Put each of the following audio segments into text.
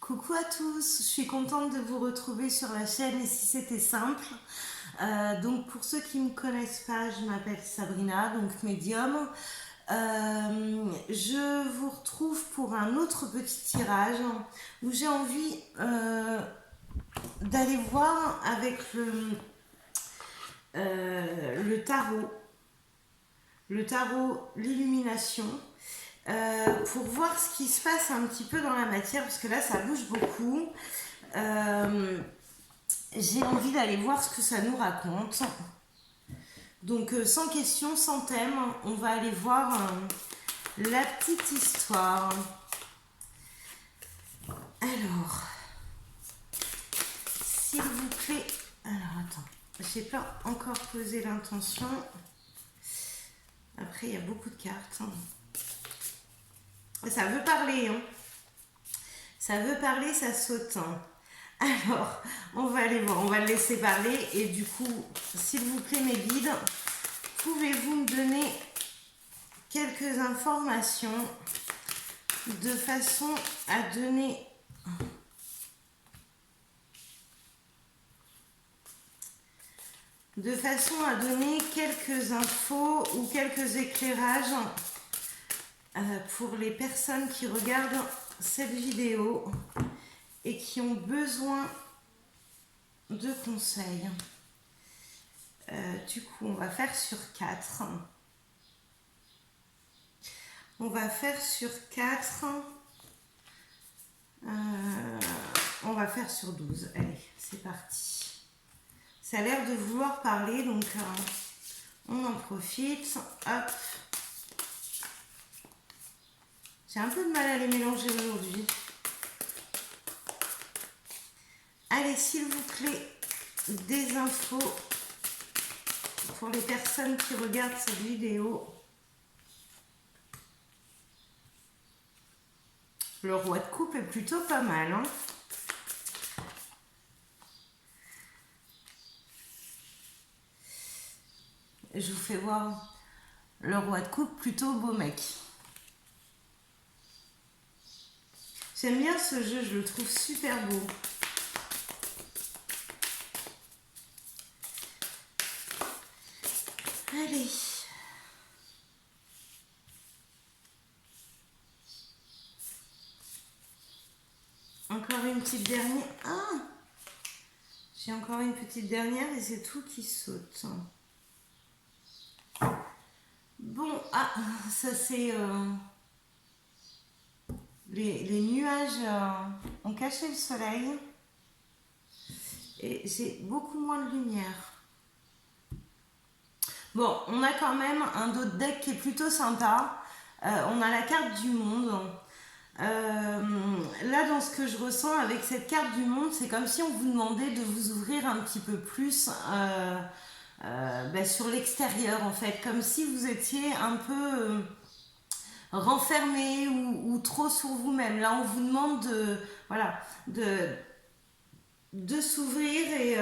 Coucou à tous, je suis contente de vous retrouver sur la chaîne et si c'était simple. Donc pour ceux qui ne me connaissent pas, je m'appelle Sabrina, donc médium. Je vous retrouve pour un autre petit tirage où j'ai envie d'aller voir avec le tarot. Le tarot, l'illumination. Pour voir ce qui se passe un petit peu dans la matière, parce que là ça bouge beaucoup. J'ai envie d'aller voir ce que ça nous raconte. Donc sans question, sans thème, on va aller voir la petite histoire. Alors, s'il vous plaît. Alors attends, j'ai pas encore posé l'intention. Après il y a beaucoup de cartes. Ça veut parler, hein. Ça veut parler, ça saute. Hein. Alors, on va aller voir, on va le laisser parler. Et du coup, s'il vous plaît, mes guides, pouvez-vous me donner quelques informations de façon à donner... De façon à donner quelques infos ou quelques éclairages pour les personnes qui regardent cette vidéo et qui ont besoin de conseils. Du coup, on va faire sur 4. On va faire sur 4. On va faire sur 12. Allez, c'est parti. Ça a l'air de vouloir parler, donc on en profite. Hop. J'ai un peu de mal à les mélanger aujourd'hui. Allez, s'il vous plaît, des infos pour les personnes qui regardent cette vidéo. Le roi de coupe est plutôt pas mal, hein. Je vous fais voir le roi de coupe, plutôt beau mec. J'aime bien ce jeu, je le trouve super beau. Allez. Encore une petite dernière. Ah, j'ai encore une petite dernière et c'est tout qui saute. Bon, ah, ça c'est... les nuages ont caché le soleil et j'ai beaucoup moins de lumière. Bon, on a quand même un dos de deck qui est plutôt sympa. On a la carte du monde. Là, dans ce que je ressens avec cette carte du monde, c'est comme si on vous demandait de vous ouvrir un petit peu plus sur l'extérieur, en fait. Comme si vous étiez un peu renfermé ou trop sur vous-même. Là, on vous demande de, voilà, de s'ouvrir et...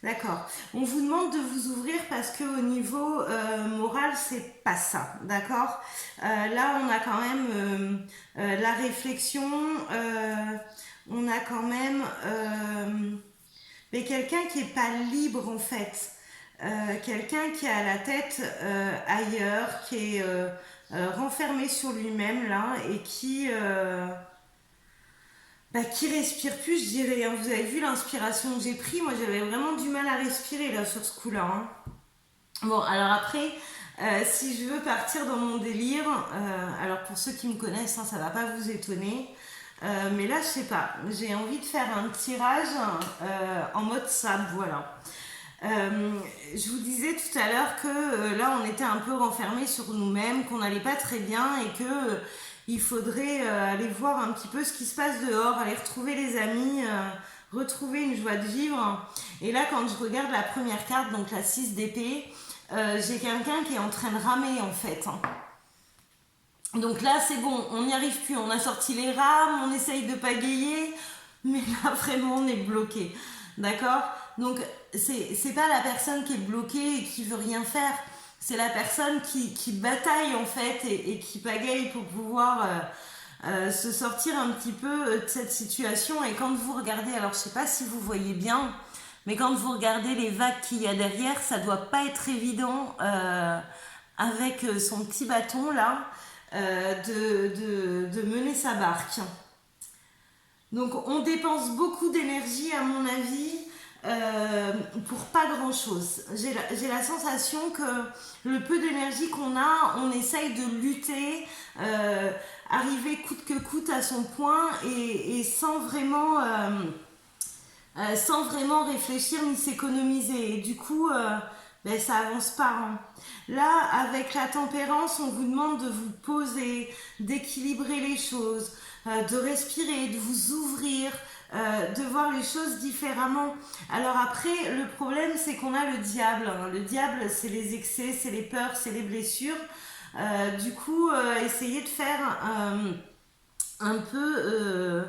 D'accord. On vous demande de vous ouvrir parce que au niveau moral, c'est pas ça, d'accord. Là, on a quand même la réflexion, on a quand même mais quelqu'un qui est pas libre en fait, quelqu'un qui a la tête ailleurs, qui est renfermé sur lui-même là et qui respire plus, je dirais. Hein. Vous avez vu l'inspiration que j'ai pris. Moi, j'avais vraiment du mal à respirer là sur ce coup-là. Hein. Bon, alors après, si je veux partir dans mon délire, alors pour ceux qui me connaissent, hein, ça va pas vous étonner. Mais là, je sais pas. J'ai envie de faire un tirage en mode sable, voilà. Je vous disais tout à l'heure que là, on était un peu renfermés sur nous-mêmes, qu'on n'allait pas très bien et que il faudrait aller voir un petit peu ce qui se passe dehors, aller retrouver les amis, retrouver une joie de vivre. Et là, quand je regarde la première carte, donc la 6 d'épée, j'ai quelqu'un qui est en train de ramer en fait. Donc là, c'est bon, on n'y arrive plus. On a sorti les rames, on essaye de pagayer. mais là vraiment on est bloqué, d'accord? Donc c'est pas la personne qui est bloquée et qui veut rien faire, c'est la personne qui bataille en fait et qui pagaille pour pouvoir se sortir un petit peu de cette situation. Et quand vous regardez, alors je sais pas si vous voyez bien, mais quand vous regardez les vagues qu'il y a derrière, ça doit pas être évident avec son petit bâton là de mener sa barque. Donc on dépense beaucoup d'énergie à mon avis pour pas grand chose. J'ai la sensation que le peu d'énergie qu'on a, on essaye de lutter, arriver coûte que coûte à son point et sans vraiment réfléchir ni s'économiser. Et du coup, ben, ça avance pas. Hein. Là, avec la tempérance, on vous demande de vous poser, d'équilibrer les choses, de respirer, de vous ouvrir, de voir les choses différemment. Alors après, le problème, c'est qu'on a le diable. Hein. Le diable, c'est les excès, c'est les peurs, c'est les blessures. Du coup, essayez de faire un peu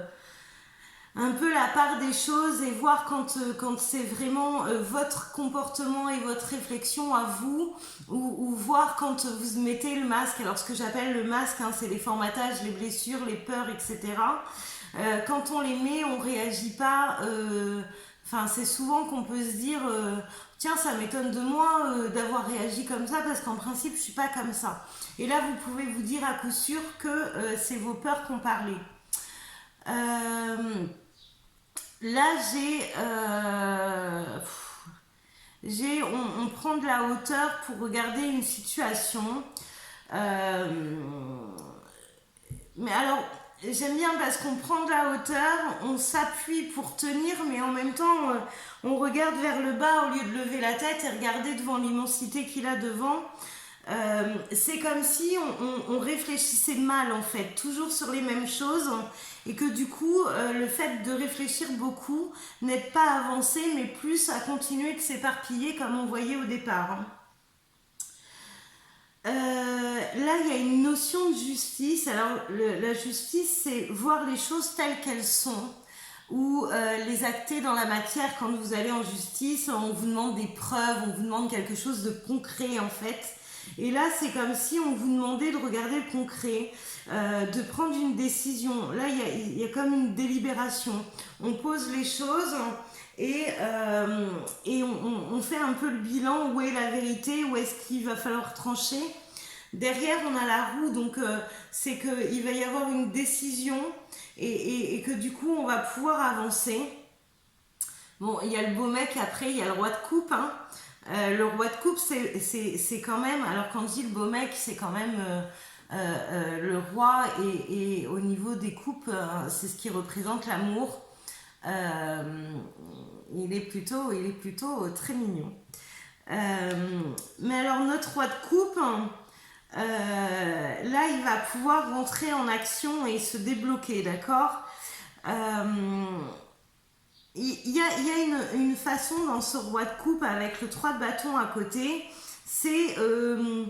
un peu la part des choses et voir quand c'est vraiment votre comportement et votre réflexion à vous ou voir quand vous mettez le masque. Alors ce que j'appelle le masque, hein, c'est les formatages, les blessures, les peurs, etc. Quand on les met, on réagit pas. Enfin, c'est souvent qu'on peut se dire tiens, ça m'étonne de moi d'avoir réagi comme ça parce qu'en principe, je suis pas comme ça. Et là, vous pouvez vous dire à coup sûr que c'est vos peurs qui ont parlé. Là, on prend de la hauteur pour regarder une situation. Euh, mais alors, j'aime bien parce qu'on prend de la hauteur, on s'appuie pour tenir, mais en même temps, on regarde vers le bas au lieu de lever la tête et regarder devant l'immensité qu'il a devant. C'est comme si on réfléchissait mal en fait, toujours sur les mêmes choses et que du coup le fait de réfléchir beaucoup n'aide pas à avancer mais plus à continuer de s'éparpiller comme on voyait au départ. Hein. Là il y a une notion de justice. Alors la justice c'est voir les choses telles qu'elles sont ou les acter dans la matière. Quand vous allez en justice on vous demande des preuves, on vous demande quelque chose de concret en fait. Et là, c'est comme si on vous demandait de regarder le concret, de prendre une décision. Là, il y a comme une délibération. On pose les choses et on fait un peu le bilan. Où est la vérité? Où est-ce qu'il va falloir trancher? Derrière, on a la roue, donc c'est qu'il va y avoir une décision et que du coup, on va pouvoir avancer. Bon, il y a le beau mec, après, il y a le roi de coupe, hein. Le roi de coupe, c'est quand même, alors quand je dis le beau mec, c'est quand même le roi et au niveau des coupes, c'est ce qui représente l'amour. Il est plutôt très mignon. Mais alors notre roi de coupe, là il va pouvoir rentrer en action et se débloquer, d'accord? Il y a une façon dans ce roi de coupe avec le 3 de bâton à côté, c'est le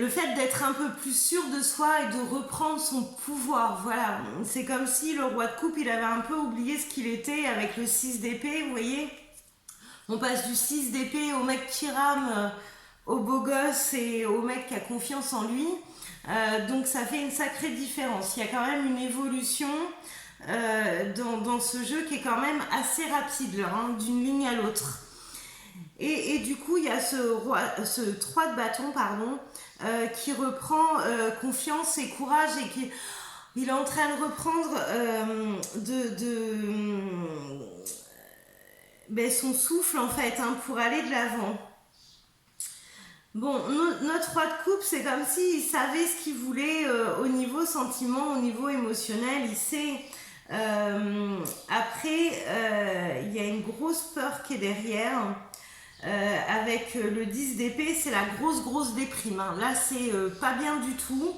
fait d'être un peu plus sûr de soi et de reprendre son pouvoir. Voilà, c'est comme si le roi de coupe, il avait un peu oublié ce qu'il était avec le 6 d'épée, vous voyez. On passe du 6 d'épée au mec qui rame, au beau gosse et au mec qui a confiance en lui. Donc ça fait une sacrée différence. Il y a quand même une évolution dans ce jeu qui est quand même assez rapide hein, d'une ligne à l'autre. Et du coup, il y a ce 3 de bâton pardon, qui reprend confiance et courage et qui il est en train de reprendre son souffle en fait hein, pour aller de l'avant. Bon, notre roi de coupe, c'est comme s'il savait ce qu'il voulait au niveau sentiment, au niveau émotionnel. Il sait. Après, il y a une grosse peur qui est derrière. Avec le 10 d'épée, c'est la grosse déprime. Hein. Là, c'est pas bien du tout.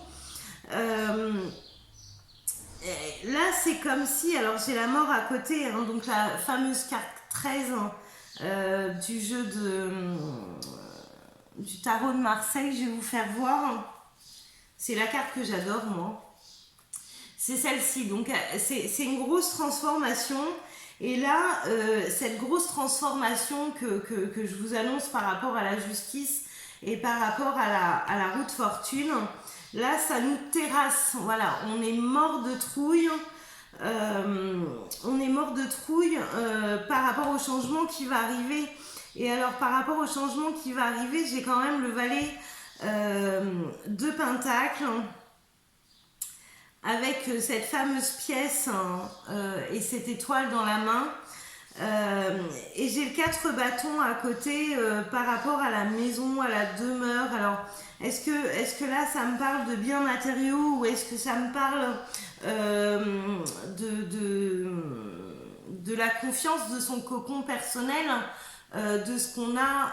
Là, c'est comme si. Alors, j'ai la mort à côté, hein, donc la fameuse carte 13 du jeu du tarot de Marseille. Je vais vous faire voir. C'est la carte que j'adore, moi. C'est celle-ci. Donc, c'est une grosse transformation. Et là, cette grosse transformation que je vous annonce par rapport à la justice et par rapport à la roue de fortune, là, ça nous terrasse. Voilà, on est mort de trouille. On est mort de trouille par rapport au changement qui va arriver. Et alors, par rapport au changement qui va arriver, j'ai quand même le valet de Pentacle avec cette fameuse pièce et cette étoile dans la main. Et j'ai le 4 bâtons à côté par rapport à la maison, à la demeure. Alors, est-ce que là, ça me parle de biens matériaux ou est-ce que ça me parle de la confiance de son cocon personnel, de ce qu'on a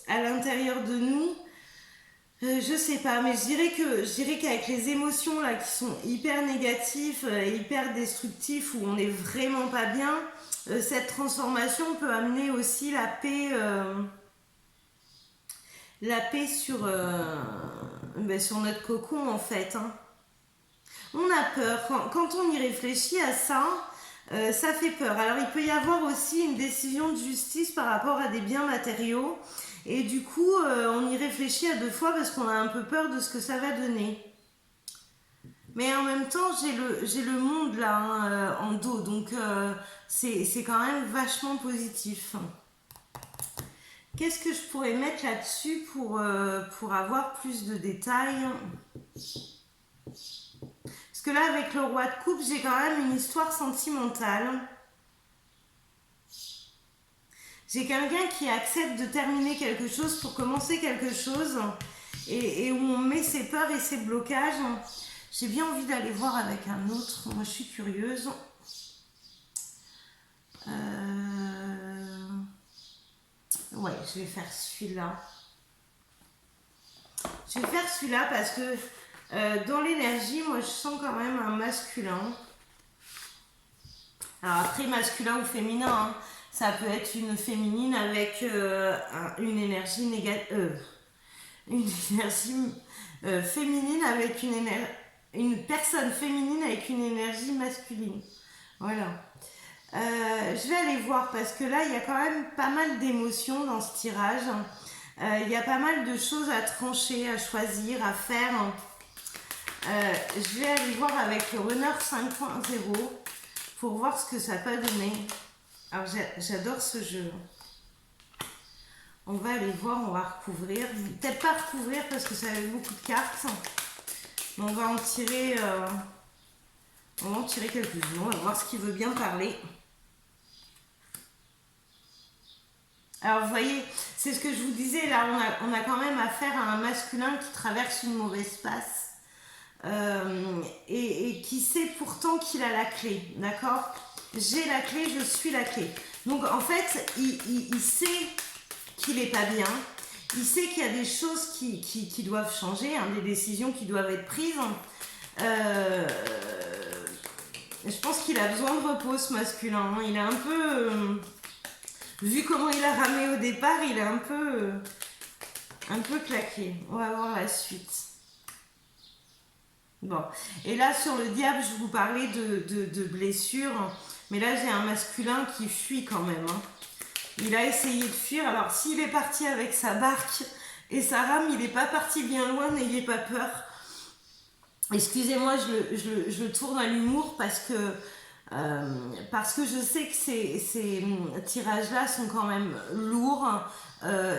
à l'intérieur de nous? Je sais pas, mais je dirais qu'avec les émotions là qui sont hyper négatives et hyper destructives, où on est vraiment pas bien, cette transformation peut amener aussi la paix sur notre cocon en fait. Hein. On a peur, quand on y réfléchit à ça, ça fait peur. Alors il peut y avoir aussi une décision de justice par rapport à des biens matériaux. Et du coup, on y réfléchit à 2 fois parce qu'on a un peu peur de ce que ça va donner. Mais en même temps, j'ai le monde là en dos, donc c'est quand même vachement positif. Qu'est-ce que je pourrais mettre là-dessus pour avoir plus de détails? Parce que là, avec le roi de coupe, j'ai quand même une histoire sentimentale. J'ai quelqu'un qui accepte de terminer quelque chose pour commencer quelque chose et où on met ses peurs et ses blocages. J'ai bien envie d'aller voir avec un autre. Moi, je suis curieuse. Ouais, je vais faire celui-là. Je vais faire celui-là parce que dans l'énergie, moi, je sens quand même un masculin. Alors après, masculin ou féminin, hein. Ça peut être une féminine avec une énergie négative. Une énergie féminine avec une personne féminine avec une énergie masculine. Voilà. Je vais aller voir parce que là, il y a quand même pas mal d'émotions dans ce tirage. Il y a pas mal de choses à trancher, à choisir, à faire. Je vais aller voir avec le Runner 5.0 pour voir ce que ça peut donner. Alors j'adore ce jeu. On va aller voir, on va recouvrir. Peut-être pas recouvrir parce que ça avait beaucoup de cartes. Mais on va en tirer quelques-unes. On va voir ce qu'il veut bien parler. Alors vous voyez, c'est ce que je vous disais, là on a quand même affaire à un masculin qui traverse une mauvaise passe et qui sait pourtant qu'il a la clé, d'accord? J'ai la clé, je suis la clé. Donc en fait, il sait qu'il n'est pas bien, il sait qu'il y a des choses qui doivent changer, hein, des décisions qui doivent être prises. Je pense qu'il a besoin de repos ce masculin, hein. Il est un peu... vu comment il a ramé au départ, il est un peu claqué. On va voir la suite. Bon, et là sur le diable, je vous parlais de blessures, mais là j'ai un masculin qui fuit quand même. Hein. Il a essayé de fuir, alors s'il est parti avec sa barque et sa rame, il n'est pas parti bien loin, n'ayez pas peur. Excusez-moi, je le tourne à l'humour parce que je sais que ces tirages-là sont quand même lourds,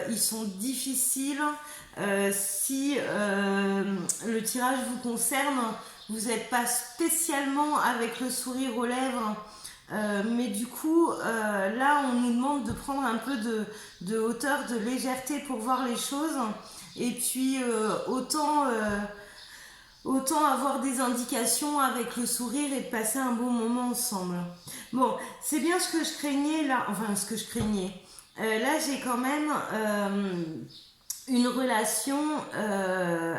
ils sont difficiles. Si le tirage vous concerne, vous n'êtes pas spécialement avec le sourire aux lèvres, mais du coup, là, on nous demande de prendre un peu de hauteur, de légèreté pour voir les choses. Et puis, autant avoir des indications avec le sourire et de passer un bon moment ensemble. Bon, c'est bien ce que je craignais là, enfin ce que je craignais. Là, j'ai quand même une relation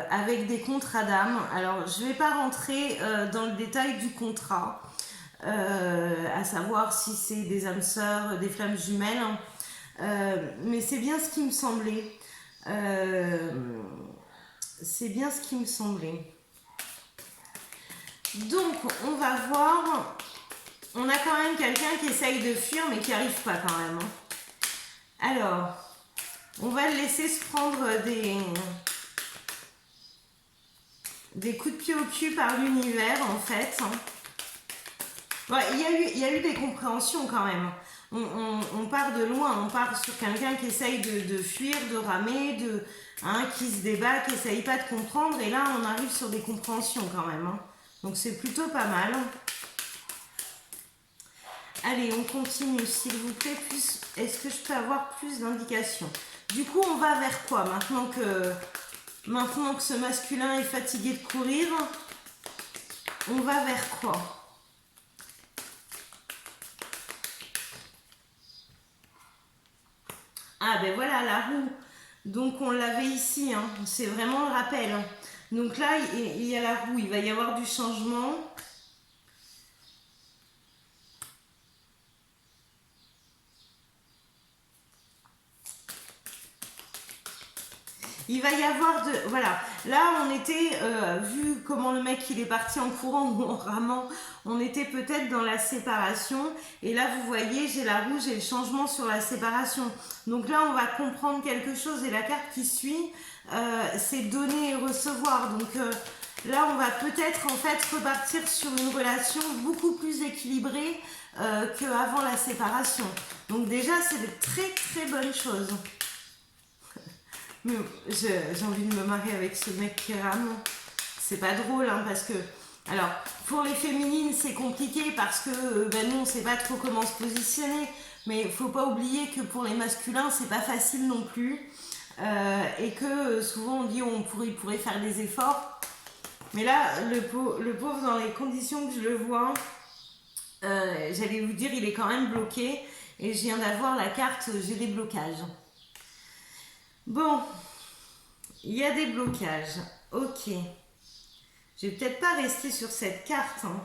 avec des contrats d'âme. Alors, je ne vais pas rentrer dans le détail du contrat, à savoir si c'est des âmes sœurs, des flammes jumelles, mais c'est bien ce qui me semblait. C'est bien ce qui me semblait. Donc, on va voir. On a quand même quelqu'un qui essaye de fuir, mais qui n'y arrive pas quand même. Alors, on va le laisser se prendre des coups de pied au cul par l'univers, en fait. Ouais, il y a eu des compréhensions quand même. On part de loin, on part sur quelqu'un qui essaye de fuir, de ramer, qui se débat, qui essaye pas de comprendre. Et là, on arrive sur des compréhensions quand même. Donc, c'est plutôt pas mal. Allez, on continue, s'il vous plaît. Est-ce que je peux avoir plus d'indications? Du coup, on va vers quoi maintenant que ce masculin est fatigué de courir? On va vers quoi? Ah ben voilà, la roue. Donc on l'avait ici, hein. C'est vraiment le rappel. Donc là, il y a la roue, il va y avoir du changement. Il va y avoir de... Voilà, là on était, vu comment le mec il est parti en courant ou en ramant, on était peut-être dans la séparation. Et là vous voyez, j'ai la rouge et le changement sur la séparation. Donc là on va comprendre quelque chose et la carte qui suit, c'est donner et recevoir. Donc là on va peut-être en fait repartir sur une relation beaucoup plus équilibrée qu'avant la séparation. Donc déjà c'est de très très bonnes choses. J'ai envie de me marier avec ce mec qui rame. C'est pas drôle, hein, parce que... Alors, pour les féminines, c'est compliqué parce que nous, on sait pas trop comment se positionner. Mais il faut pas oublier que pour les masculins, c'est pas facile non plus. Et que souvent, on dit il pourrait faire des efforts. Mais là, le pauvre, dans les conditions que je le vois, j'allais vous dire, il est quand même bloqué. Et je viens d'avoir la carte, j'ai des blocages. Bon, il y a des blocages. Ok. Je vais peut-être pas rester sur cette carte. Hein.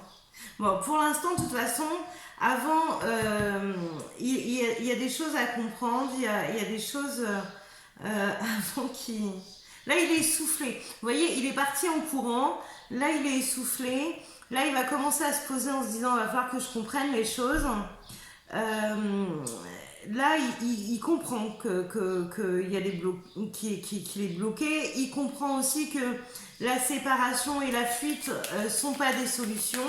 Bon, pour l'instant, de toute façon, avant, il y a des choses à comprendre. Il y a des choses avant qui... Là, il est essoufflé. Vous voyez, il est parti en courant. Là, il est essoufflé. Là, il va commencer à se poser en se disant, il va falloir que je comprenne les choses. Là, il comprend qu'il est bloqué. Il comprend aussi que la séparation et la fuite sont pas des solutions.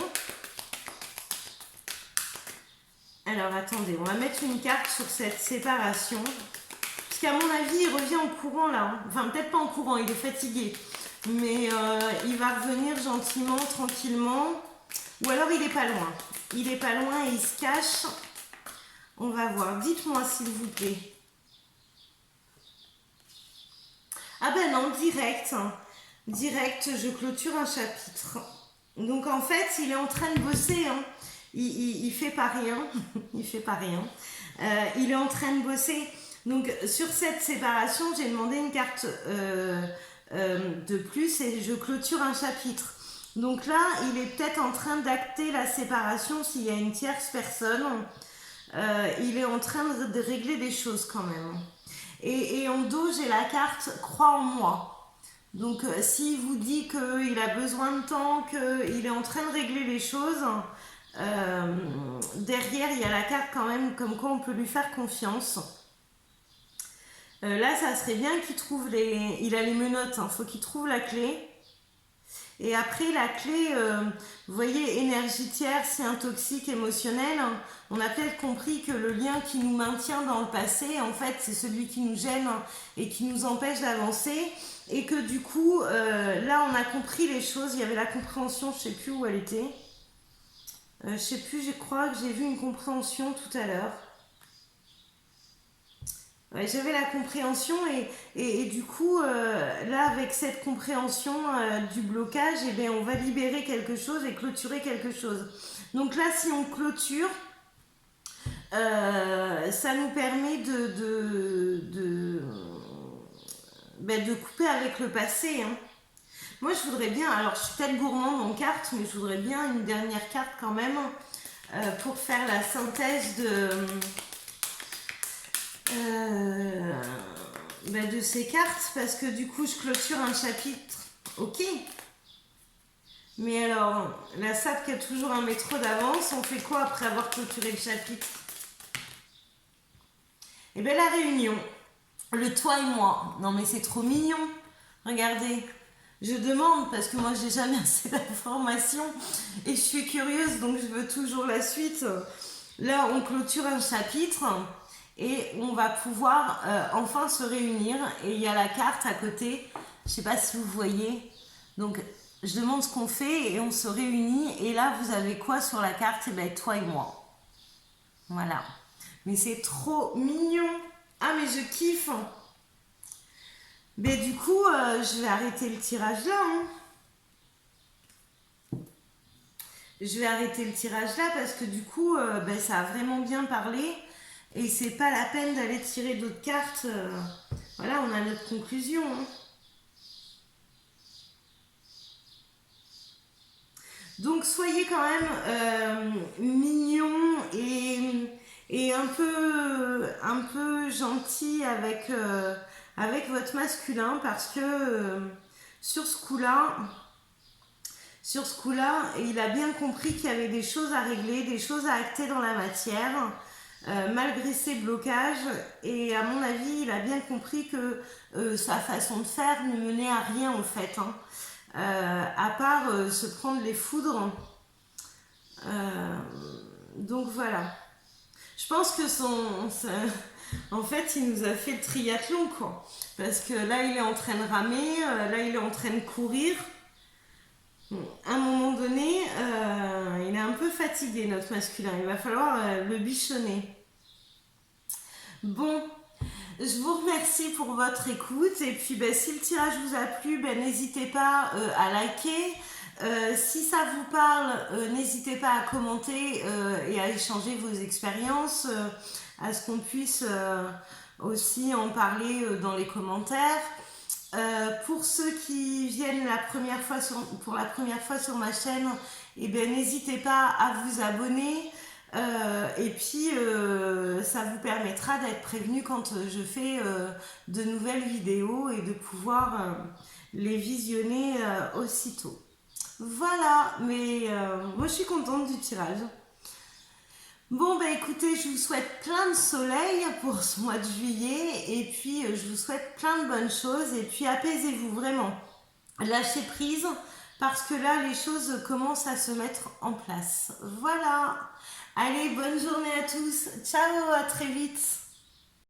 Alors, attendez, on va mettre une carte sur cette séparation. Parce qu'à mon avis, il revient en courant là. Hein. Enfin, peut-être pas en courant, il est fatigué. Mais il va revenir gentiment, tranquillement. Ou alors, il est pas loin. Il est pas loin et il se cache. On va voir. Dites-moi s'il vous plaît. Ah ben non, direct. Hein. Direct, je clôture un chapitre. Donc en fait, il est en train de bosser. Hein. Il fait pas rien. Il fait pas rien. Il est en train de bosser. Donc sur cette séparation, j'ai demandé une carte de plus et je clôture un chapitre. Donc là, il est peut-être en train d'acter la séparation s'il y a une tierce personne. Il est en train de régler des choses quand même. Et en dos, j'ai la carte crois en moi. Donc, s'il vous dit qu'il a besoin de temps, qu'il est en train de régler les choses, derrière, il y a la carte quand même comme quoi on peut lui faire confiance. Là, ça serait bien qu'il trouve les... Il a les menottes, il faut qu'il trouve la clé. Et après, la clé, vous voyez, énergie tierce, c'est un toxique émotionnel. On a peut-être compris que le lien qui nous maintient dans le passé, en fait, c'est celui qui nous gêne et qui nous empêche d'avancer. Et que du coup, là, on a compris les choses. Il y avait la compréhension, je ne sais plus où elle était. Je sais plus, je crois que j'ai vu une compréhension tout à l'heure. Ouais, j'avais la compréhension et du coup, là, avec cette compréhension du blocage, eh bien, on va libérer quelque chose et clôturer quelque chose. Donc là, si on clôture, ça nous permet de couper avec le passé. Hein. Moi, je voudrais bien, alors je suis peut-être gourmande en cartes, mais je voudrais bien une dernière carte quand même pour faire la synthèse de ces cartes, parce que du coup, je clôture un chapitre. Ok. Mais alors, la SAP qui a toujours un métro d'avance, on fait quoi après avoir clôturé le chapitre? Eh bien, la réunion. Le toi et moi. Non, mais c'est trop mignon. Regardez. Je demande parce que moi, j'ai jamais assez d'informations et je suis curieuse, donc je veux toujours la suite. Là, on clôture un chapitre et on va pouvoir enfin se réunir. Et il y a la carte à côté. Je sais pas si vous voyez. Donc, je demande ce qu'on fait et on se réunit. Et là, vous avez quoi sur la carte? Eh ben, toi et moi. Voilà. Mais c'est trop mignon. Ah, mais je kiffe. Mais du coup, je vais arrêter le tirage là. Hein. Je vais arrêter le tirage là parce que du coup, ben, ça a vraiment bien parlé. Et c'est pas la peine d'aller tirer d'autres cartes. Voilà, on a notre conclusion. Hein. Donc soyez quand même mignons et un peu gentil avec votre masculin parce que sur ce coup-là, il a bien compris qu'il y avait des choses à régler, des choses à acter dans la matière, malgré ses blocages. Et à mon avis, il a bien compris que sa façon de faire ne menait à rien en fait. Hein. À part se prendre les foudres. Euh, donc voilà. Je pense que en fait, il nous a fait le triathlon, quoi. Parce que là, il est en train de ramer, là, il est en train de courir. À un moment donné, il est un peu fatigué, notre masculin. Il va falloir le bichonner. Bon, je vous remercie pour votre écoute. Et puis, ben, si le tirage vous a plu, ben, n'hésitez pas à liker. Si ça vous parle, n'hésitez pas à commenter et à échanger vos expériences, à ce qu'on puisse aussi en parler dans les commentaires. Pour ceux qui viennent pour la première fois sur ma chaîne, eh ben, n'hésitez pas à vous abonner. Et puis, ça vous permettra d'être prévenu quand je fais de nouvelles vidéos et de pouvoir les visionner aussitôt. Voilà, mais moi je suis contente du tirage. Bon, bah écoutez, je vous souhaite plein de soleil pour ce mois de juillet et puis je vous souhaite plein de bonnes choses et puis apaisez-vous vraiment. Lâchez prise parce que là, les choses commencent à se mettre en place. Voilà. Allez, bonne journée à tous. Ciao, à très vite.